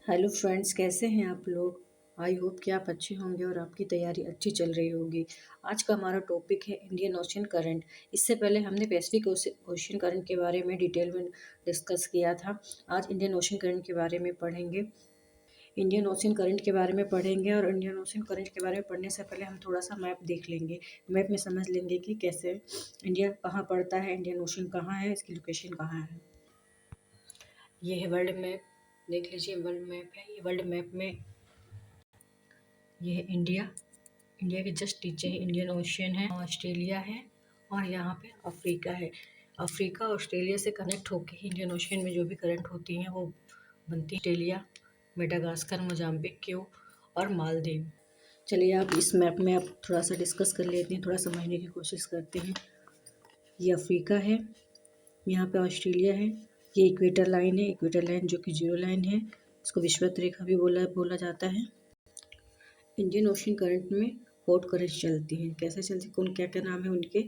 Hello friends, कैसे हैं आप लोग। आई होप कि आप अच्छे होंगे और आपकी तैयारी अच्छी चल रही होगी। आज का हमारा टॉपिक है इंडियन ओशन करंट। इससे पहले हमने पैसिफिक ओशन करंट के बारे में डिटेल में डिस्कस किया था। आज इंडियन ओशन करंट के बारे में पढ़ेंगे। इंडियन ओशन करंट के बारे में पढ़ेंगे और इंडियन ओशन करंट के बारे में पढ़ने से पहले हम थोड़ा सा मैप देख लेंगे। मैप में समझ लेंगे कि कैसे इंडिया कहाँ पड़ता है, इंडियन ओशन कहाँ है, इसकी लोकेशन कहाँ है। ये है वर्ल्ड मैप, देख लीजिए। वर्ल्ड मैप है ये। वर्ल्ड मैप में ये है इंडिया। इंडिया के जस्ट नीचे ही इंडियन ओशियन है, ऑस्ट्रेलिया है और यहाँ पे अफ्रीका है। अफ्रीका ऑस्ट्रेलिया से कनेक्ट होकर ही इंडियन ओशियन में जो भी करंट होती हैं वो बनती है। ऑस्ट्रेलिया, मेडागास्कर, मोजाम्बिक, क्यू और मालदीव। चलिए आप इस मैप में आप थोड़ा सा डिस्कस कर लेते हैं, थोड़ा समझने की कोशिश करते हैं। ये अफ्रीका है, यहाँ पे ऑस्ट्रेलिया है। ये इक्वेटर लाइन है, इक्वेटर लाइन जो कि जीरो लाइन है, इसको विषुवत रेखा भी बोला जाता है। इंडियन ओशन करंट में हॉट करंट चलती हैं। कैसे चलती, कौन क्या क्या नाम है उनके।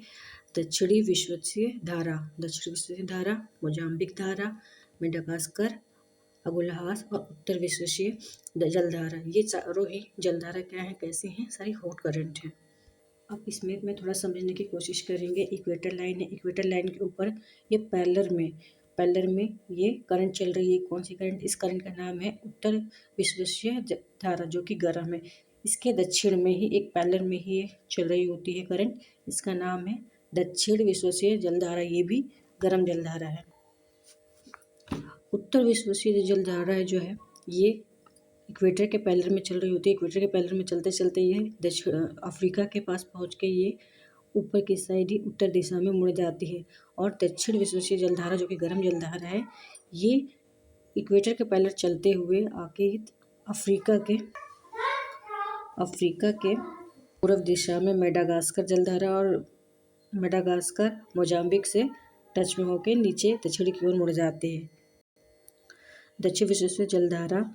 दक्षिणी विषुवतीय धारा, दक्षिणी विषुवतीय धारा, मोजाम्बिक धारा, मेडागास्कर, अगुलहास और उत्तर विषुवतीय जलधारा। ये चारों ही जलधारा क्या है, कैसे हैं, सारी हॉट करंट है। अब इसमें मैं थोड़ा समझने की कोशिश करेंगे। इक्वेटर लाइन है, इक्वेटर लाइन के ऊपर ये पैरेलल में ये करंट चल रही है। कौन सी करंट, इस करंट का नाम है उत्तर विषुवतीय धारा जो कि गर्म है। इसके दक्षिण में ही एक पैरेलल में ही ये चल रही होती है करंट, इसका नाम है दक्षिण विषुवतीय जलधारा। ये भी गर्म जलधारा है। उत्तर विषुवतीय जलधारा है जो है ये इक्वेटर के पैरेलल में चल रही होती है। इक्वेटर के पैरेलल में चलते चलते ये दक्षिण अफ्रीका के पास पहुंच के ये ऊपर की साइड ही उत्तर दिशा में मुड़ जाती है। और दक्षिण विषुवतीय जलधारा जो कि गर्म जलधारा है, ये इक्वेटर के पैरेलल चलते हुए आके अफ्रीका के पूर्व दिशा में मेडागास्कर जलधारा और मेडागास्कर मोजाम्बिक से टच में होकर नीचे दक्षिण की ओर मुड़ जाते हैं। दक्षिण विषुवतीय जलधारा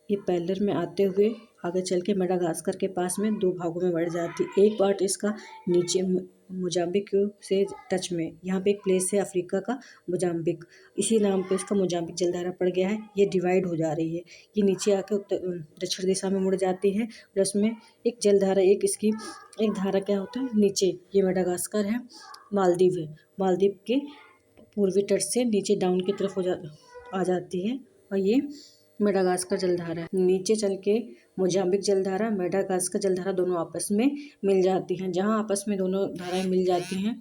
ये पैरेलल में आते हुए आगे चल के मेडागास्कर के पास में दो भागों में बढ़ जाती है। एक पार्ट इसका नीचे मोजाम्बिक से टच में, यहाँ पे एक प्लेस है अफ्रीका का मोजाम्बिक, इसी नाम पे इसका मोजाम्बिक जलधारा पड़ गया है। ये डिवाइड हो जा रही है, ये नीचे आके उत्तर दक्षिण दिशा में मुड़ जाती है। प्लस में एक जलधारा, एक धारा क्या होता है नीचे, ये मेडागास्कर है, मालदीव है। मालदीव के पूर्वी तट से नीचे डाउन की तरफ आ जाती है और ये मेडागास्कर जलधारा है। नीचे चल के मोजाम्बिक जलधारा, मेडागास्कर जलधारा दोनों आपस में मिल जाती हैं। जहाँ आपस में दोनों धाराएं मिल जाती हैं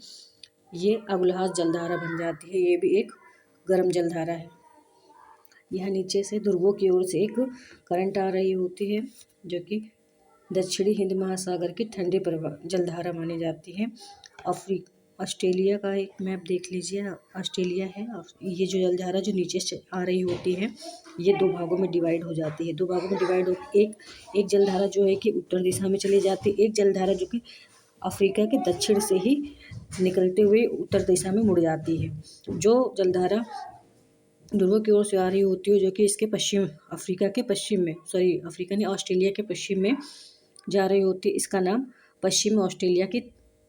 ये अगुलहास जलधारा बन जाती है। ये भी एक गर्म जलधारा है। यह नीचे से ध्रुवों की ओर से एक करंट आ रही होती है जो कि दक्षिणी हिंद महासागर की ठंडी जलधारा मानी जाती है। ऑस्ट्रेलिया का एक मैप देख लीजिए। ऑस्ट्रेलिया है, ये जो जलधारा जो नीचे से आ रही होती है ये दो भागों में डिवाइड हो जाती है। दो भागों में डिवाइड हो, एक जलधारा जो है कि उत्तर दिशा में चली जाती है, एक जलधारा जो कि अफ्रीका के दक्षिण से ही निकलते हुए उत्तर दिशा में मुड़ जाती है। जो जलधारा ध्रुवों की ओर से आ रही होती है जो कि इसके पश्चिम, अफ्रीका के पश्चिम में, अफ्रीका नहीं, ऑस्ट्रेलिया के पश्चिम में जा रही होती है, इसका नाम पश्चिमी ऑस्ट्रेलिया की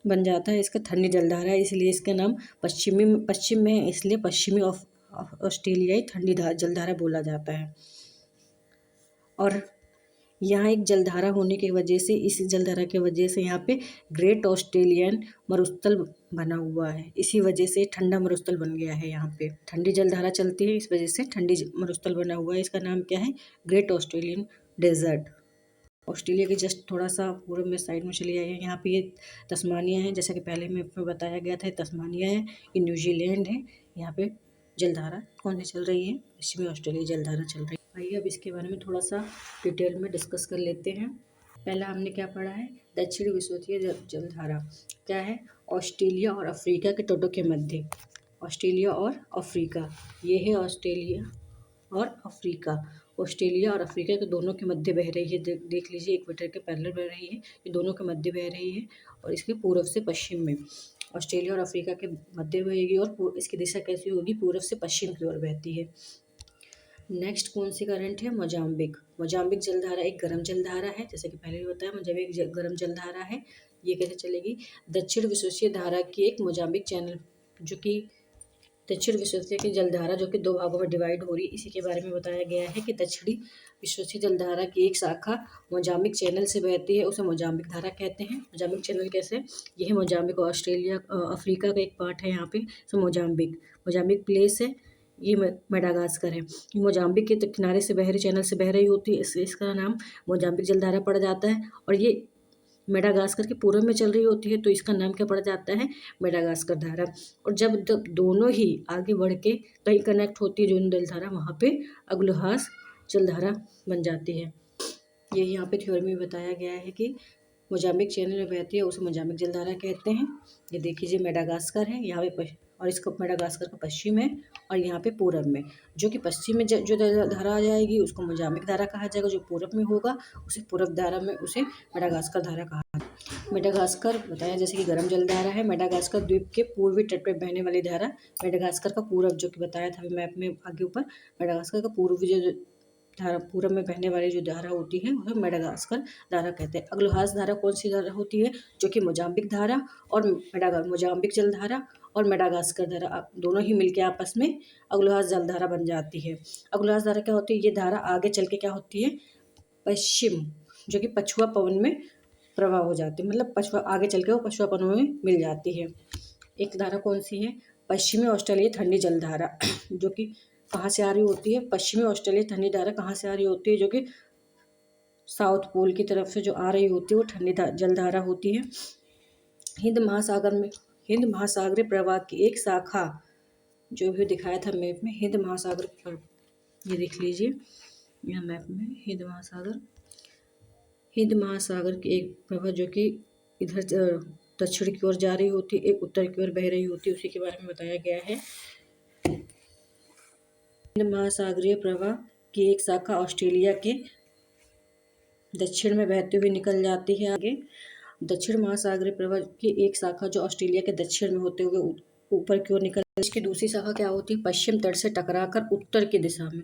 बन जाता है। इसका ठंडी जलधारा है, इसलिए इसका नाम पश्चिम में है, इसलिए पश्चिमी ऑस्ट्रेलियाई ठंडी जलधारा बोला जाता है। और यहाँ एक जलधारा होने की वजह से, इस जलधारा की वजह से यहाँ पे ग्रेट ऑस्ट्रेलियन मरुस्थल बना हुआ है। इसी वजह से ठंडा मरुस्थल बन गया है। यहाँ पे ठंडी जलधारा चलती है, इस वजह से ठंडी मरुस्थल बना हुआ है। इसका नाम क्या है, ग्रेट ऑस्ट्रेलियन डेजर्ट। ऑस्ट्रेलिया के जस्ट थोड़ा सा पूर्व में साइड में चली आई है। यहाँ पे ये तस्मानिया है, जैसा कि पहले में बताया गया था, तस्मानिया है, ये न्यूजीलैंड है। यहाँ पे जलधारा कौन सी चल रही है, पश्चिमी ऑस्ट्रेलिया जलधारा चल रही है। आइए अब इसके बारे में थोड़ा सा डिटेल में डिस्कस कर लेते हैं। पहला हमने क्या पढ़ा है, दक्षिण विषुवतीय जलधारा क्या है, ऑस्ट्रेलिया और अफ्रीका के तटों के मध्य। ऑस्ट्रेलिया और अफ्रीका, ये है ऑस्ट्रेलिया और अफ्रीका। ऑस्ट्रेलिया और अफ्रीका के दोनों के मध्य बह रही है। देख लीजिए, इक्वेटर के पैरेलल बह रही है, ये दोनों के मध्य बह रही है और इसके पूर्व से पश्चिम में ऑस्ट्रेलिया और अफ्रीका के मध्य बहेगी। और इसकी दिशा कैसी होगी, पूर्व से पश्चिम की ओर बहती है। नेक्स्ट कौन सी करंट है, मोजाम्बिक। मोजाम्बिक जलधारा एक गर्म जलधारा है, जैसे कि पहले भी बताया, मोजाम्बिक एक गर्म जलधारा है। ये कैसे चलेगी, दक्षिण विषुवतीय धारा की एक मोजाम्बिक चैनल जो कि दक्षिण विश्वसीय की जलधारा जो कि 2 भागों में डिवाइड हो रही है, इसी के बारे में बताया गया है कि दक्षिणी विश्वसीय जलधारा की एक शाखा मोजाम्बिक चैनल से बहती है, उसे मोजाम्बिक धारा कहते हैं। मोजाम्बिक चैनल कैसे? यह मोजाम्बिक ऑस्ट्रेलिया अफ्रीका का एक पार्ट है। यहाँ पे मोजाम्बिक प्लेस है, ये मेडागास्कर है। मोजाम्बिक के किनारे से बह रही, चैनल से बह रही होती है, इसका नाम मोजाम्बिक जलधारा पड़ जाता है। और ये मेडागास्कर के पूर्व में चल रही होती है, तो इसका नाम क्या पड़ जाता है? मेडागास्कर धारा। और जब दोनों ही आगे बढ़ के कहीं कनेक्ट होती है जो जलधारा, वहाँ पे अग्लहास जलधारा बन जाती है। ये यहाँ पे थ्योरी में बताया गया है कि मोजाम्बिक चैनल में बहती है, उसे मोजाम्बिक जलधारा कहते हैं। ये देखिए, ये मेडागास्कर है यहाँ पे, और इसका मेडागास्कर का पश्चिम है और यहाँ पे पूरब में। जो कि पश्चिम में जो धारा आ जाएगी उसको मोजाम्बिक धारा कहा जाएगा, जो पूरब में होगा उसे पूरब धारा में उसे मेडागास्कर धारा कहा। मेडागास्कर बताया जैसे कि गर्म जलधारा है। मेडागास्कर द्वीप के पूर्वी तट पर बहने वाली धारा। मेडागास्कर का पूरब जो कि बताया था मैप में आगे ऊपर, मेडागास्कर का पूर्वी जो धारा, पूरब में बहने वाली जो धारा होती है उसे मेडागास्कर धारा कहते हैं। अग्लहास धारा कौन सी धारा होती है? जो कि मोजाम्बिक धारा और मोजाम्बिक जलधारा और मेडागास्कर धारा दोनों ही मिलकर आपस में अग्लहास जलधारा बन जाती है। अग्लहास धारा क्या होती है? ये धारा आगे चल के क्या होती है? पश्चिम, जो कि पछुआ पवन में प्रवाह हो जाती है, मतलब पछुआ आगे चल के वो पछुआ पवन में मिल जाती है। एक धारा कौन सी है? पश्चिमी ऑस्ट्रेलिया ठंडी जलधारा, जो कि कहाँ से आ रही होती है? पश्चिमी ऑस्ट्रेलिया ठंडी धारा कहाँ से आ रही होती है? जो कि साउथ पोल की तरफ से जो आ रही होती है वो ठंडी जलधारा होती है। हिंद महासागरीय प्रवाह की एक शाखा, जो भी दिखाया था मैप में, हिंद महासागर, ये देख लीजिए यहाँ मैप में, हिंद महासागर की एक प्रवाह जो कि इधर दक्षिण की ओर जा रही होती है, एक उत्तर की ओर बह रही होती है, उसी के बारे में बताया गया है। हिंद महासागरीय प्रवाह की एक शाखा ऑस्ट्रेलिया के दक्षिण में बहते हुए निकल जाती है आगे। दक्षिण महासागरीय प्रवाह की एक शाखा जो ऑस्ट्रेलिया के दक्षिण में होते हुए ऊपर की ओर निकल, इसकी दूसरी शाखा क्या होती है? पश्चिम तट से टकराकर उत्तर की दिशा में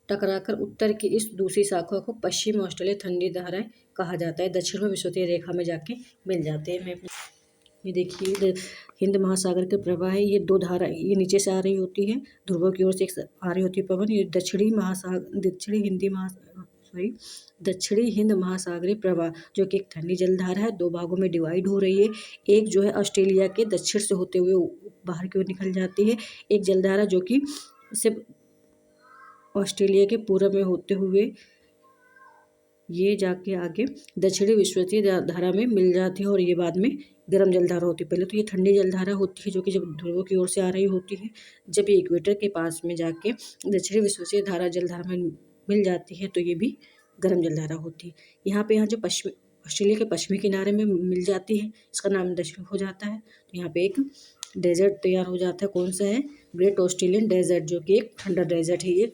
उत्तर की इस दूसरी शाखा को पश्चिम ऑस्ट्रेलिया ठंडी धाराएं कहा जाता है। दक्षिण में विषुवतीय रेखा में जाके मिल जाते हैं। ये देखिए, हिंद महासागर के प्रवाह है, ये 2 धारा, ये नीचे से आ रही होती है, ध्रुवों की ओर से आ रही होती है पवन। ये दक्षिणी हिंद महासागरीय प्रवाह जो कि एक ठंडी जलधारा है, 2 भागों में डिवाइड हो रही है। एक जो है ऑस्ट्रेलिया के दक्षिण से होते हुए बाहर की ओर निकल जाती है, एक जलधारा जो कि सिर्फ ऑस्ट्रेलिया के पूर्व में होते हुए ये जाके आगे दक्षिणी विषुवतीय धारा में मिल जाती है, और ये बाद में गर्म जलधारा होती है। पहले तो ये ठंडी जलधारा होती है जो कि जब ध्रुवों की ओर से आ रही होती है, जब ये इक्वेटर के पास में जाके दक्षिणी विषुवतीय धारा जलधारा में मिल जाती है तो ये भी गर्म जलधारा होती है। यहाँ जो ऑस्ट्रेलिया के पश्चिमी किनारे में मिल जाती है, इसका नाम दक्षिण हो जाता है। तो यहाँ पे एक डेजर्ट तैयार हो जाता है। कौन सा है? ग्रेट ऑस्ट्रेलियन डेजर्ट, जो कि एक ठंडा डेजर्ट है। ये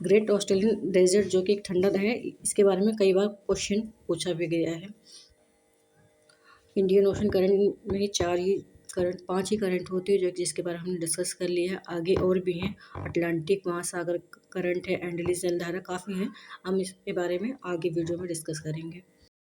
ग्रेट ऑस्ट्रेलियन डेजर्ट जो कि एक ठंडा है, इसके बारे में कई बार क्वेश्चन पूछा भी गया है। इंडियन ओशन करंट में 5 ही करंट होते हैं, जो जिसके बारे में हमने डिस्कस कर लिया है। आगे और भी हैं, अटलांटिक महासागर करंट है, एंडलिस जलधारा, काफ़ी है। हम इसके बारे में आगे वीडियो में डिस्कस करेंगे।